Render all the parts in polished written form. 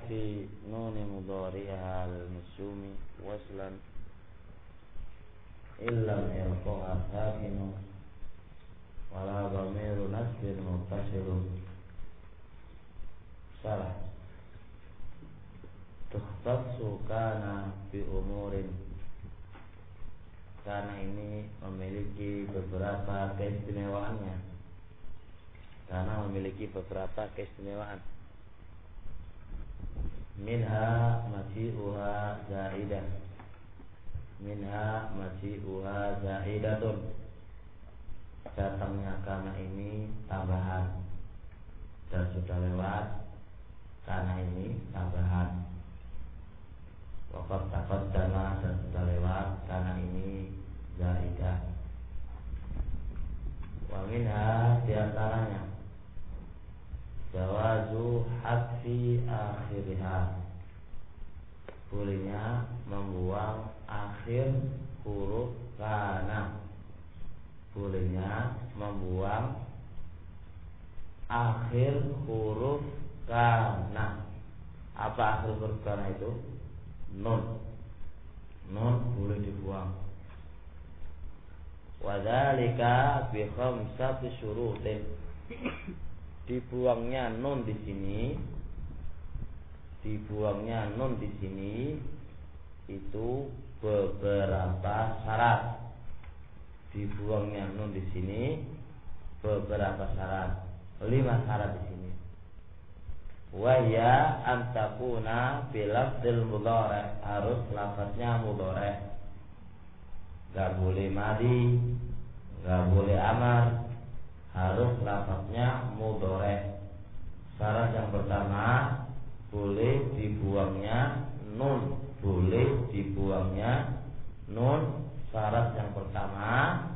hadfi nun mudhari'ha al-musumi waslan illam yalqaha sakinu wala dhamiru nasbin muttasilun. Salah. Tukhtassu kana bi umurin. Karena ini memiliki beberapa keistimewaannya. Karena memiliki beberapa keistimewaan. Minha maji'uha zaidah. Minha maji'uha zaidatun. Datangnya karena ini tambahan. Dan sudah lewat karena ini tambahan. Waqad taqaddama dan sudah lewat karena ini zaidah. Wa minha diantaranya jawazu hadfi akhiriha, bolehnya membuang akhir huruf kana. Bolehnya membuang akhir huruf kana. Apa akhir huruf kana itu? Nun. Nun boleh dibuang. Wadzalika bi khamsati syurutin. Dibuangnya nun di sini, dibuangnya nun di sini itu beberapa syarat. Dibuangnya nun di sini beberapa syarat. 5 syarat di sini. Wa ya antakuna bilafzil mudhari', harus lafaznya mudhari'. Enggak boleh madi, enggak boleh amar, harus lafaznya mudhari'. Syarat yang pertama, boleh dibuangnya nun, boleh dibuangnya nun. Syarat yang pertama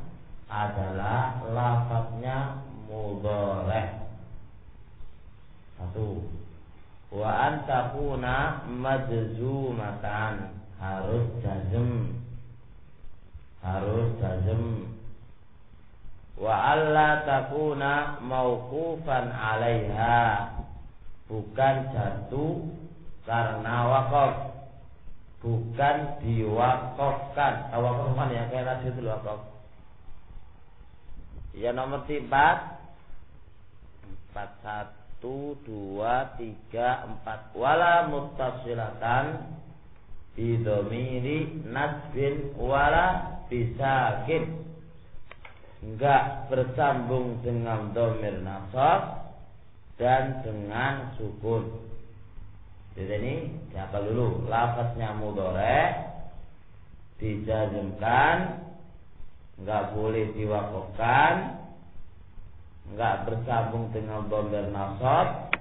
adalah lafaznya mudhari'. 1. Wa antakuna majzumatan, harus jazm, harus jazm. Wa alla takuna mauqufan 'alaiha, bukan jatuh karena waqaf, bukan diwaqafkan. Waqafkan ya, kayak tadi itu waqaf. Ya nomor 4 1, 2, 3, 4. Wala muttasilatan bidomiri nasbin wala bisakin, enggak bersambung dengan domir nasab dan dengan sukun. Jadi ini siapa dulu? Lafaznya mudhari', dijazmkan, enggak boleh diwaqafkan, enggak bersambung dengan domir nasab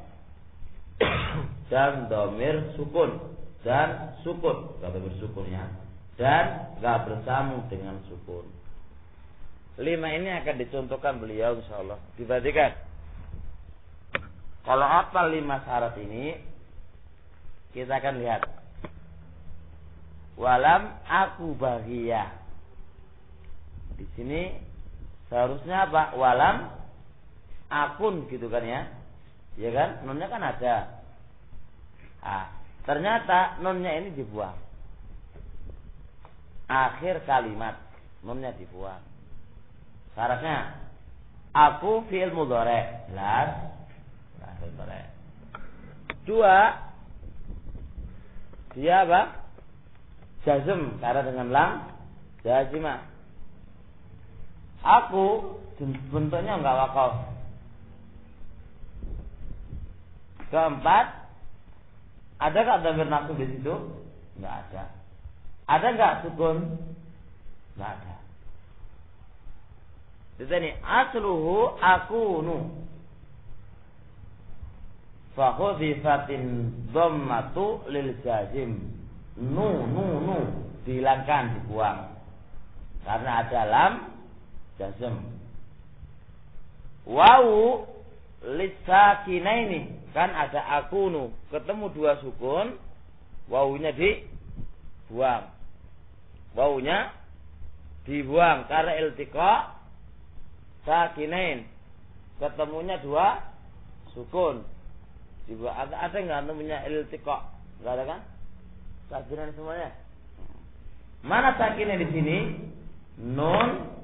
dan domir sukun dan sukun, enggak bersukunnya, dan enggak bersambung dengan sukun. 5 ini akan dicontohkan beliau insyaallah. Diperhatikan. Kalau hafal 5 syarat ini, kita akan lihat. Walam aku bahagia. Di sini seharusnya apa? Walam akun gitu kan ya. Ya kan? Nunnya kan ada. Ternyata nunnya ini dibuang. Akhir kalimat nunnya dibuang. Syaratnya aku fi'il mudhari', jelas. Akhir mudhari'. 2, dia apa? Jazm, karena dengan lam jazimah. Aku bentuknya enggak waqaf. 4, ada enggak dhamir nasab di situ? Enggak ada. Ada enggak sukun? Enggak ada. Jadi asluhu akunu. Fa khudifatin dhammatu lil jazim. Nu dihilangkan, dibuang. Karena ada lam jazm. Wawu lisakinaini, kan ada akunu, ketemu 2 sukun, wawunya dibuang. Wawunya dibuang karena iltiqa sakinain, ketemunya 2 sukun. Dibuang. Ada nggak antum punya iltiqa? Nggak ada kan? Sakinan semuanya. Mana sakinnya di sini? Nun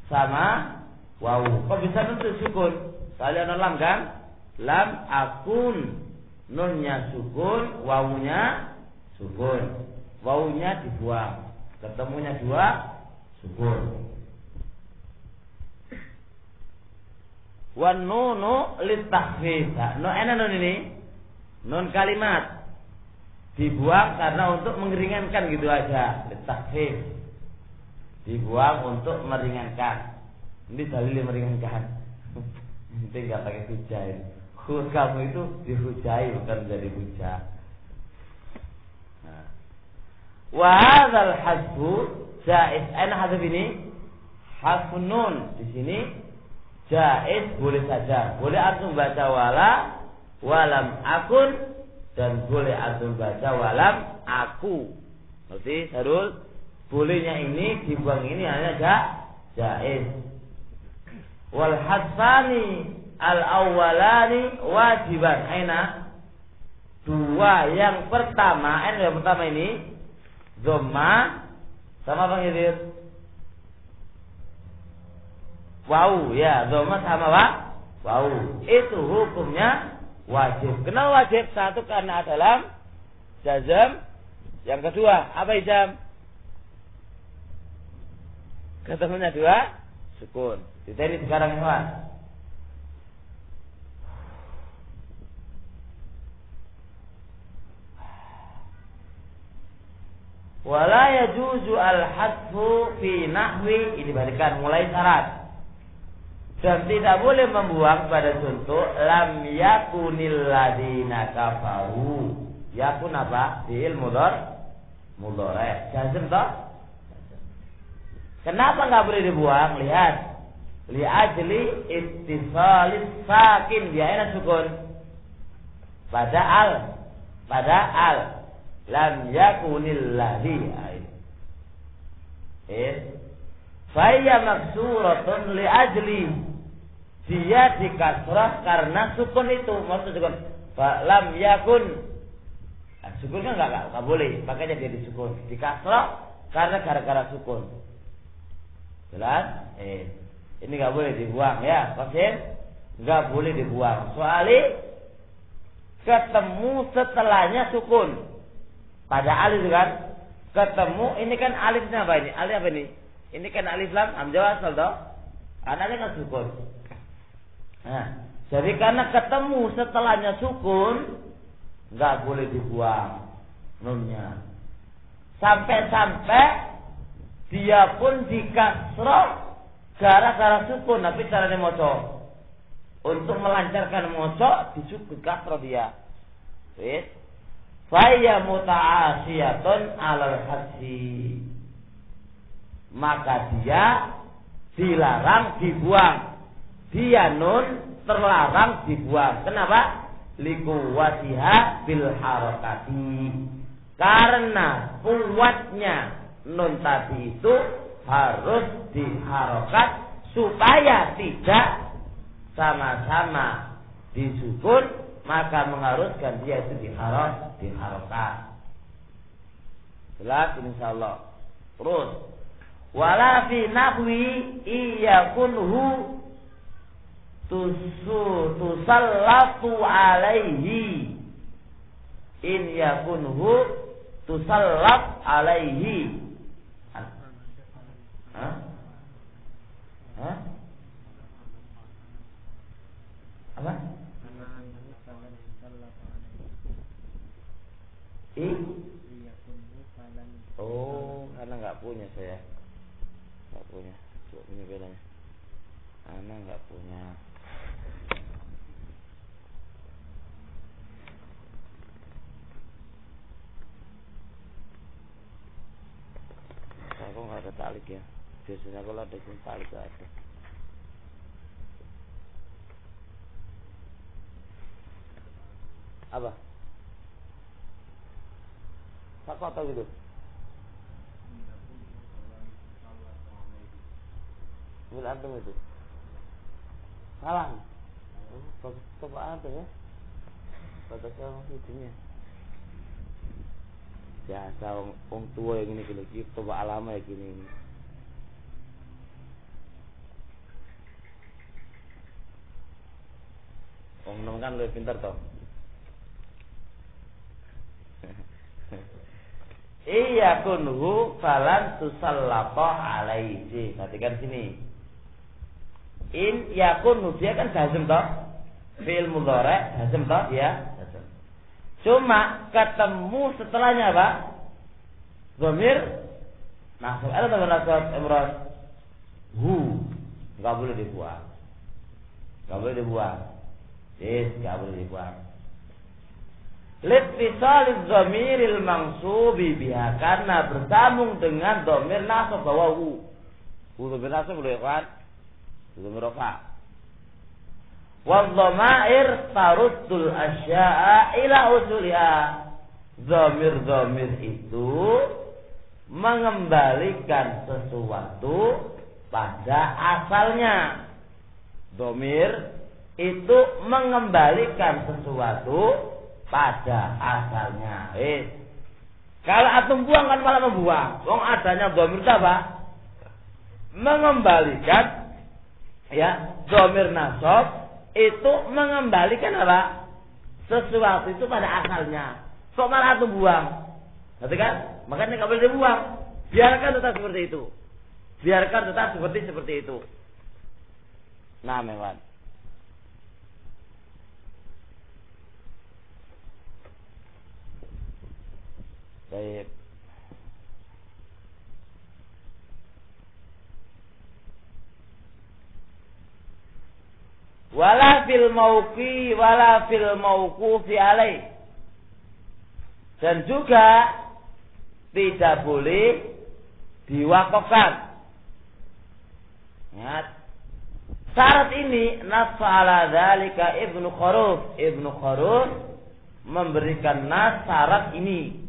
sama waw. Kok bisa nuntut sukun? Kalian lam kan? Lam akun. Nunnya sukun, wawunya sukun. Wawunya dibuang. Ketemunya dua sukun. Wan nunu litakhfif. Nun nun ini. Nun kalimat dibuang karena untuk meringankan gitu aja. Litakhfif. Dibuang untuk meringankan. Ini dalil meringankan. Nanti nggak pakai hujah. Huruf kamu itu dihujai bukan menjadi hujah. Wa hadzal hasbu jaiz. Ana hadap ini hasbun nun di sini jaiz boleh saja. Boleh antum baca walam akun dan boleh antum baca walam aku. Berarti Sarul bolehnya ini dibuang ini hanya jaiz. Wal hasani al awwalani wajiban. Aina dua yang pertama ini dhamma sama apa ini? Wau ya, dhamma sama wau. Itu hukumnya wajib. Kenapa wajib? Satu karena dalam jazm. Yang kedua, apa ijam? Ketemunya dua sukun. Jadi sekarang hewan. Wala yajuzu al-hadfu fi nahwi. Ini balikan mulai syarat. Dan tidak boleh membuang pada contoh lam yakunil ladina kafaru. Yakun apa? Fi'il mudhari'. Jazm toh? Kenapa enggak boleh dibuang? Lihat. Li ajli ittisalis sakin dia ada sukun. Pada al. Lam yakunil ladhi. Faya maksuratun li ajli. Dia dikasrah karena sukun itu. Maksud sukun. Lam yakun. Sukun kan enggak boleh. Makanya dia disukun. Dikasrah karena gara-gara sukun. Jelas? Ini enggak boleh dibuang ya. Paham? Enggak boleh dibuang. Soalnya ketemu setelahnya sukun. Pada alif kan ketemu ini kan alifnya apa ini? Alif apa ini? Ini kan alif lam hamzah wasal toh. Anaknya kan sukun. Nah, jadi karena ketemu setelahnya sukun enggak boleh dibuang nunnya. Sampai dia pun dikasroh gara-gara sukun, tapi caranya moco. Untuk melancarkan moco disukun kasroh dia. Wis. Faya muta'asiyatun alal hadsi. Maka dia dilarang dibuang. Dia nun terlarang dibuang. Kenapa? Likuwatiha bil harakati. Karena kuatnya nun tadi itu harus diharokat supaya tidak sama-sama disukun. Maka mengharuskan dia itu diharokat. Jelas insyaallah. Terus wala fi nahwi iyakunhu tusallatu alaihi. In yakunhu tusallat alaihi. Hah? Apa? Oh, karena nggak punya saya, nggak punya. Coba punya bedanya. Anak nggak punya. Aku nggak ada talik ya. Biasanya kalau ada talik ada. Apa? Apa tahu gitu? Bila antum itu salah. Coba antum ya. Kata saya maksudnya. Biasa orang tua yang ini gini, coba alama ya gini. Orang nom kan lebih pintar toh. Iya kunhu falan tusallata alaihi. Perhatikan sini. In yakun dia kan jazm toh. Fi'il mudhari' jazm toh ya. Cuma ketemu setelahnya apa? Dhamir nasab. Ada dhamir nasab Imran. Enggak boleh dibuang. Enggak boleh dibuang. Enggak boleh dibuang. Littisal dhamiril mangsubi biha, karena bersambung dengan dhamir nasab bahwa hu. Dhamir nasab boleh kan? Dhamir rafa'. Wadh-dhamair taruddul asya'a ila usuliha. Dhamir-dhamir itu mengembalikan sesuatu pada asalnya. Dhamir itu mengembalikan sesuatu pada asalnya. Kalau antum buang kan malah membuang. Wong adanya dhamir itu apa? Mengembalikan ya, dhamir nasab itu mengembalikan apa? Sesuatu itu pada asalnya. Kok malah antum buang? Berarti kan? Makanya enggak boleh dibuang. Biarkan tetap seperti itu. Biarkan tetap seperti itu. Nah, memang. Baik. Wala fil mauqi wala fil mauqufi alaih. Dan juga tidak boleh diwakafkan. Ingat, syarat ini nas ala dzalika Ibnu Kharuf. Ibnu Kharuf memberikan nas syarat ini.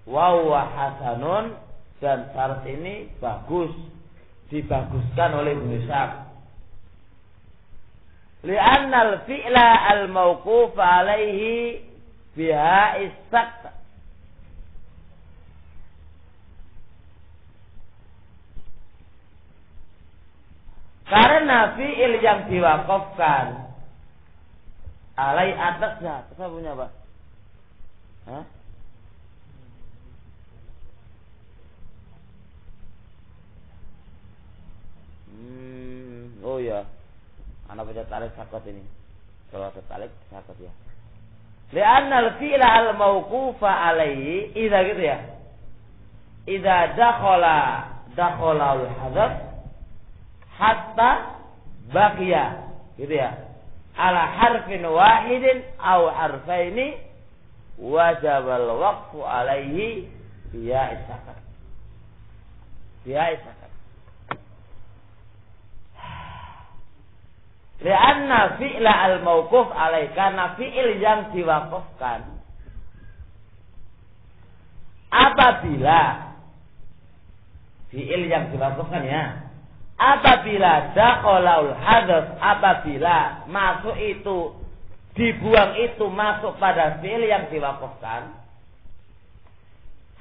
Wa huwa hasanun, dan syarat ini bagus, dibaguskan oleh Ibnu Ishaq. Li'anna al-fi'la al-mawquf alaihi biha istaq. Karena fi'il yang diwakafkan alai atasnya, apa punya apa? Hah? Oh ya. Anak baca tarik sakot ini. Kalau ada tarik sakot ya. Li'anna al-fi'la al-mawqufa alaihi idza gitu ya. Idza dakhala al-hadzaf hatta baqiya gitu ya. Ala harfin wahidin aw harfaini wajaba al-waqfu alaihi biya isakat. Biya isakat. Lianna fi'la al-mawquf alaih, karena fi'il yang diwakafkan apabila fi'il yang diwakafkan ya, apabila dakhalul hadzaf, apabila masuk itu, dibuang itu masuk pada fi'il yang diwakafkan,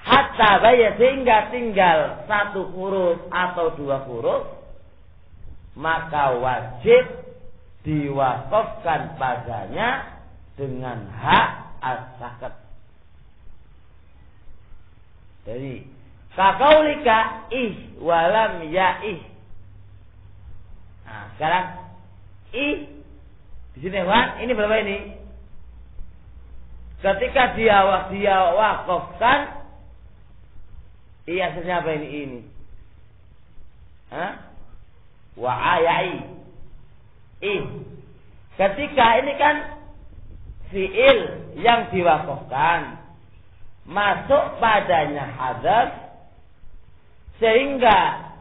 hatta baya sehingga tinggal satu huruf atau dua huruf, maka wajib diwakafkan padanya dengan hak as-sakat. Jadi kaqaulika ih walam ya'ih. Nah, sekarang ih di sini Wan, ini berapa ini? Ketika dia wakafkan, iya aslinya apa ini? Hah? Wa ayai. Ketika ini kan fi'il yang diwakafkan masuk padanya hadzaf, sehingga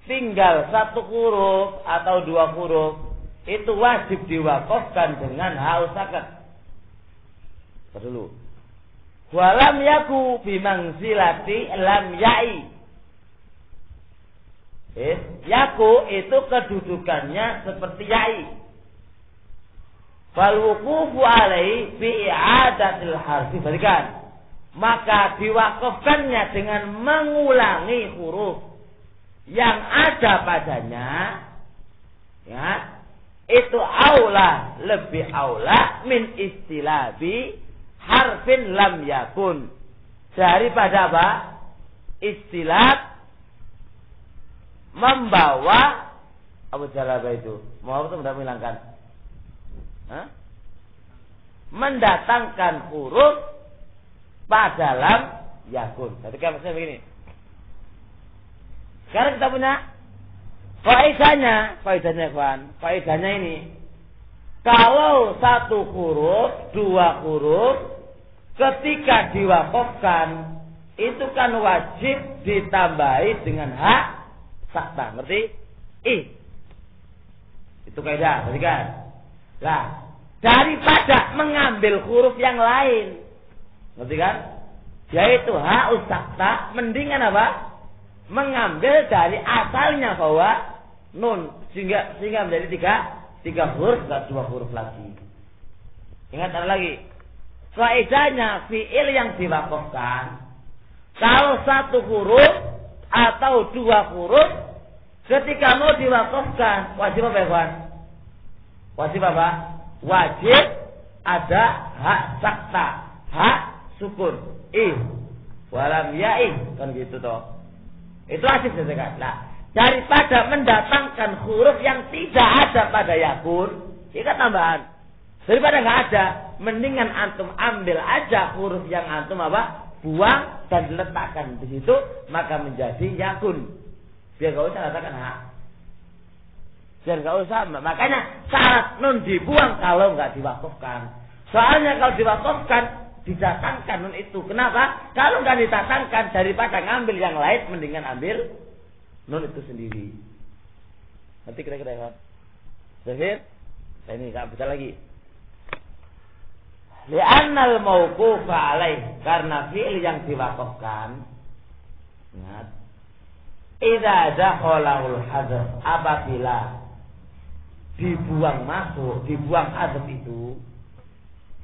tinggal satu huruf atau dua huruf, itu wajib diwakafkan dengan hak sakat. Dulu. Walam yaku bimangsilati lam ya'i. Yaku itu kedudukannya seperti ya'i. Fal wuqufu alaihi fi i'adatil harfi. Perhatikan. Maka diwakafkannya dengan mengulangi huruf yang ada padanya, ya, itu aula, lebih aula min istilabi harfin lam yakun, daripada apa? Istilah membawa apa jalaba itu? Mau apa itu menghilangkan? Mendatangkan huruf pada lam yakun. Jadi kan maksudnya begini. Sekarang kita punya faedahnya kawan. Faedahnya ini, kalau satu huruf, dua huruf, ketika diwakafkan, itu kan wajib ditambahi dengan hak sakta. Ngerti? Itu kaidah. Berarti kan? Nah, daripada mengambil huruf yang lain, ngerti kan? Yaitu hak sakta, mendingan apa? Mengambil dari asalnya bahwa nun, sehingga menjadi tiga huruf, tidak dua huruf lagi. Ingat ada lagi. Faedahnya fi'il yang diwakafkan, kalau satu huruf atau dua huruf, ketika mau diwakafkan, wajib apa ya kawan? Wajib apa? Wajib ada hak sakta, hak sukun, walam kan gitu toh. Itu wajib kan. Nah, daripada mendatangkan huruf yang tidak ada pada yakun, ini kan tambahan. Daripada nggak ada, mendingan antum ambil aja huruf yang antum apa? Buang dan diletakkan di situ, maka menjadi yakun. Biar nggak usah katakan hak. Biar nggak usah. Makanya syarat nun dibuang kalau nggak diwakafkan. Soalnya kalau diwakafkan, didatangkan nun itu. Kenapa? Kalau nggak didatangkan, daripada ngambil yang lain, mendingan ambil nun itu sendiri. Nanti kira-kira kan? Zahir? Ini nggak bisa lagi. Li'annal mauqufa alaih, karena fi'il yang diwakafkan. Ingat. Idza dakhalul hadzf, apabila dibuang hadzf itu.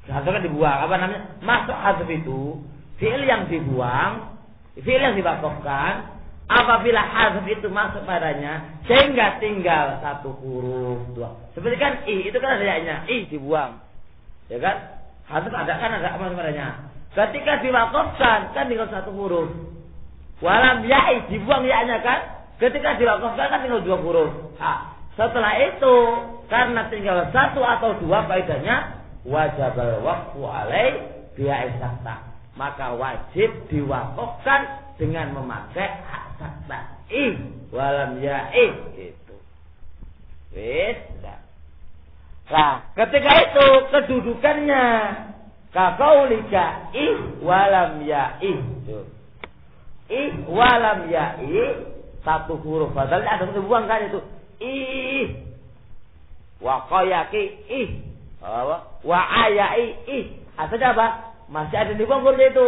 Kan dibuang, apa namanya? Masuk hadzf itu, fi'il yang dibuang, fi'il yang diwakafkan, apabila hadzf itu masuk padanya, sehingga tinggal satu huruf, dua. Seperti kan itu kan ada ya-nya, dibuang. Ya kan? Hadzf ada kan ada masuk padanya. Ketika diwakafkan kan tinggal satu huruf. Walam ya'i, dibuang ya-nya kan? Ketika diwakafkan kan tinggal dua huruf. Setelah itu, karena tinggal satu atau dua, faedahnya wajib al-waqfu alaih biya sakta, maka wajib diwakafkan dengan memakai hak sakta, walam ya'i gitu. Nah, ketika itu kedudukannya kaqaulika walam ya'i. Walam ya'i, satu huruf padahal ada yang dibuang kan itu. Wa qayaki wa ayai artinya apa? Masih ada di huruf itu.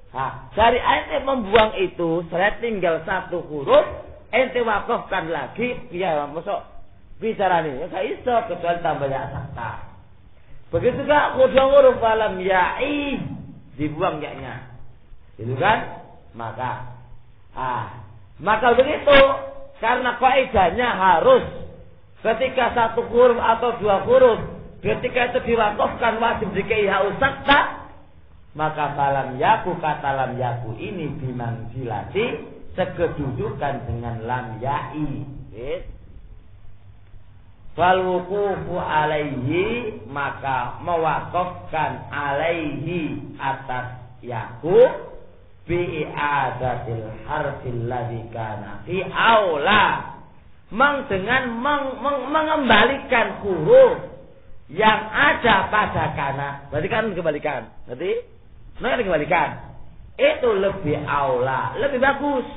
Nah, dari ente membuang itu, saya tinggal satu huruf, ente wakafkan lagi, ya masuk bicara nih, ya iso kecuali tambahnya sakta. Begitu juga kedua huruf walam ya'i, dibuang ya-nya. Itu kan? Maka begitu, karena kaidahnya harus ketika satu huruf atau dua huruf, ketika itu diwakafkan wajib dikai hak sakta, maka falam yaku, kata lam yaku ini bimanzilati, sekedudukan dengan lam ya'i. Fal wuqufu alaihi, maka mewakafkan alaihi atas yaku bi i'adatil harfil ladzi kana fi aula, dengan mengembalikan huruf yang ada pada kana. Berarti kan dikembalikan. Berarti dikembalikan. Itu lebih aula, lebih bagus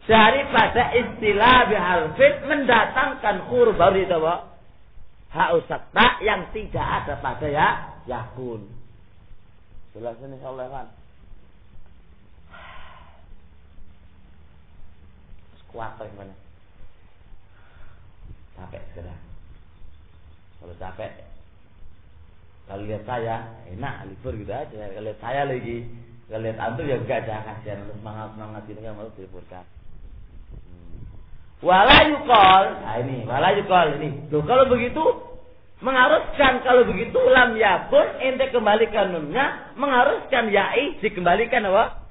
daripada istilah biharfin mendatangkan huruf baru itu hak sakta yang tidak ada pada yakun. Jelas ini insyaallah kan. Kuat gimana? Capek sudah. Kalau capek Kalau lihat saya enak libur gitu aja. Kalau lihat saya lagi, kalau lihat antum ya enggak ada kasihan semangat gitu kan malu diliburkan. Wala yuqal, nah ini wala yuqal ini. Loh, kalau begitu mengharuskan, kalau begitu lam yakun ente kembalikan nunnya, mengharuskan ya'i dikembalikan apa?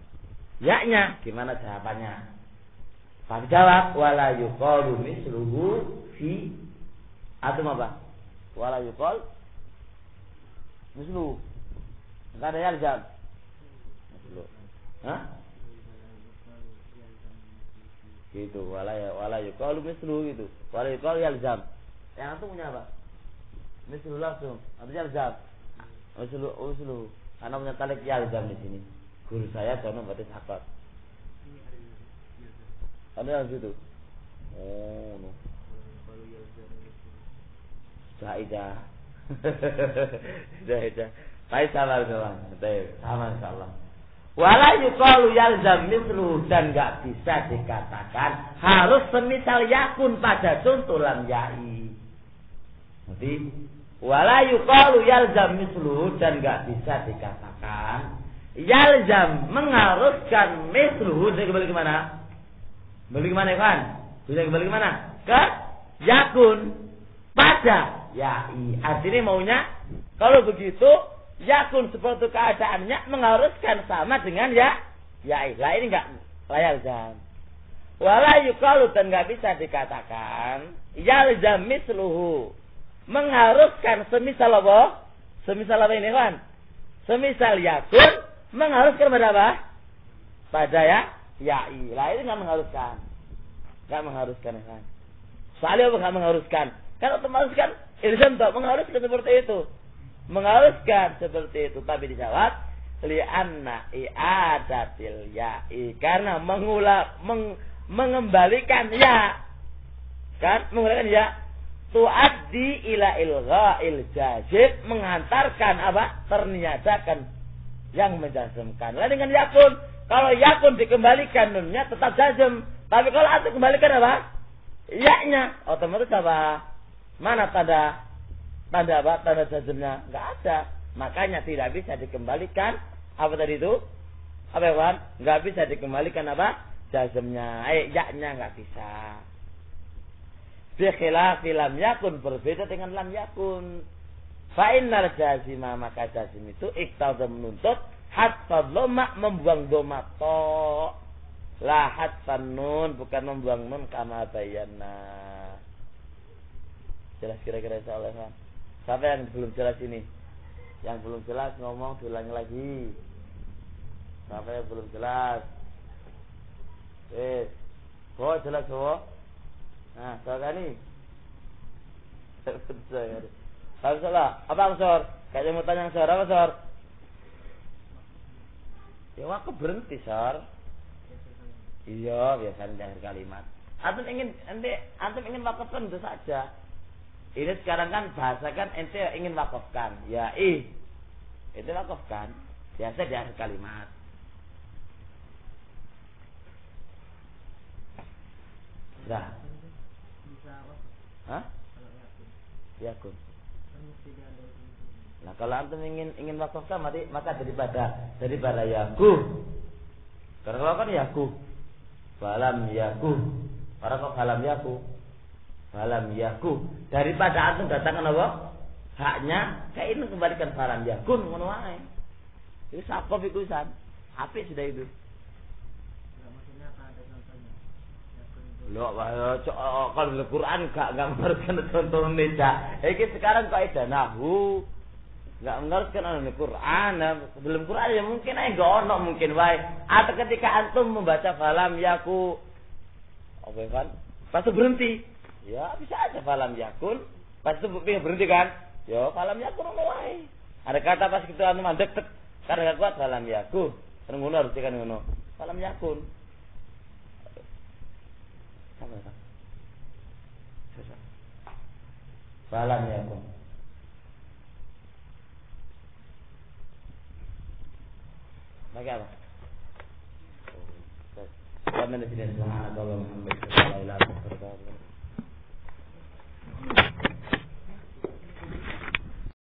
Ya-nya. Gimana jawabannya? Pak jawab wala yuqalu misluhu fi atau apa? Wala yuqal misluhu. Enggak ada yalzam. Misluhu. Hah? Gitu, wala yuqalu misluhu gitu. Wala yuqal yalzam. Yang antum punya apa? Misluhu langsung. Atau yalzam. Misluhu. Karena punya talik yalzam di sini. Guru saya dono berarti sahabat. Ada yang situ. Oh, no. Jaidah. Jaidah. Baik salah. Sama insyaallah. Wala yuqalu yalzam mithlu dan enggak bisa dikatakan harus semisal yakun pada contoh lam ya'i. Jadi wala yuqalu yalzam mithlu dan enggak bisa dikatakan yalzam mengharuskan mithlu. Jadi kembali ke mana? Kembali ke mana kan? Bisa kembali ke mana? Ke yakun pada ya'i. Artinya maunya kalau begitu yakun seperti keadaannya mengharuskan sama dengan ya'i. Lah ini enggak yalzam. Wala yuqalu dan enggak bisa dikatakan yalzam misluhu. Mengharuskan semisal apa? Semisal apa ini kan? Semisal yakun mengharuskan pada apa? Pada ya'i. Lah ini enggak mengharuskan. Enggak mengharuskan kan? Soalnya apa enggak mengharuskan? Kan otomatis kan ilzam tak mengharuskan seperti itu. Mengharuskan seperti itu, tapi dijawab li'anna i'adatil ya'i, karena mengembalikan ya, kan mengembalikan ya tuaddi ila ilgha'il jazib, mengantarkan apa? Terniadakan yang menjazmkan. Lain dengan yakun, kalau yakun dikembalikan nunnya tetap jazm, tapi kalau antum kembalikan apa? Ya-nya, otomatis apa? Mana tanda apa? Tanda jazmnya enggak ada. Makanya tidak bisa dikembalikan apa tadi itu? Apa ya, Wan? Enggak bisa dikembalikan apa? Jazmnya. Ya-nya enggak bisa. Bi khilafi lam yakun, berbeda dengan lam yakun. Fa innal jazima, maka jazim itu iqtadha menuntut hatta dhamma, membuang dhamma to. La hatta nun, bukan membuang nun kama bayyana. Jelas kira-kira insyaallah kan? Siapa yang belum jelas ini? Yang belum jelas ngomong diulangi lagi. Siapa yang belum jelas? Jelas kok. Nah, soal ini. Kalau salah, apa Sor? Kayaknya mau tanya Sor, apa Sor? Ya aku berhenti Sor. Iya, biasanya di akhir kalimat. Antum ingin wakafkan itu saja. Ini sekarang kan bahasa kan ente ingin wakafkan. Ya itu wakafkan. Biasa di akhir kalimat. Nah. Hah? Yakun. Nah, kalau antum ingin wakafkan maka daripada yaku. Karena kalau kan yaku. Falam yaku. Orang kok falam yaku. Falam yaku. Daripada antum datangkan apa? Haknya, kayak ini kembalikan falam yakun ngono wae. Itu sapa pikusan? Apik sudah itu. Maksudnya apa ada contohnya? Loh, kalau di Quran gak mengharuskan contoh meja. Iki sekarang kaidah nahwu. Gak mengharuskan di Quran. Belum Quran ya mungkin aja gak ono mungkin wae. Atau ketika antum membaca falam yaku, apa kan? Pasti berhenti. Ya bisa aja falam yakun. Pasti berhenti kan? Ya falam yakun ono wae. Ada kata pas kita antum mandek karena gak kuat falam yakun. Kan ngono harus kan ngono. Falam yakun. Sama kan? Falam yakun. Bagaimana? Kami di sini semua kalau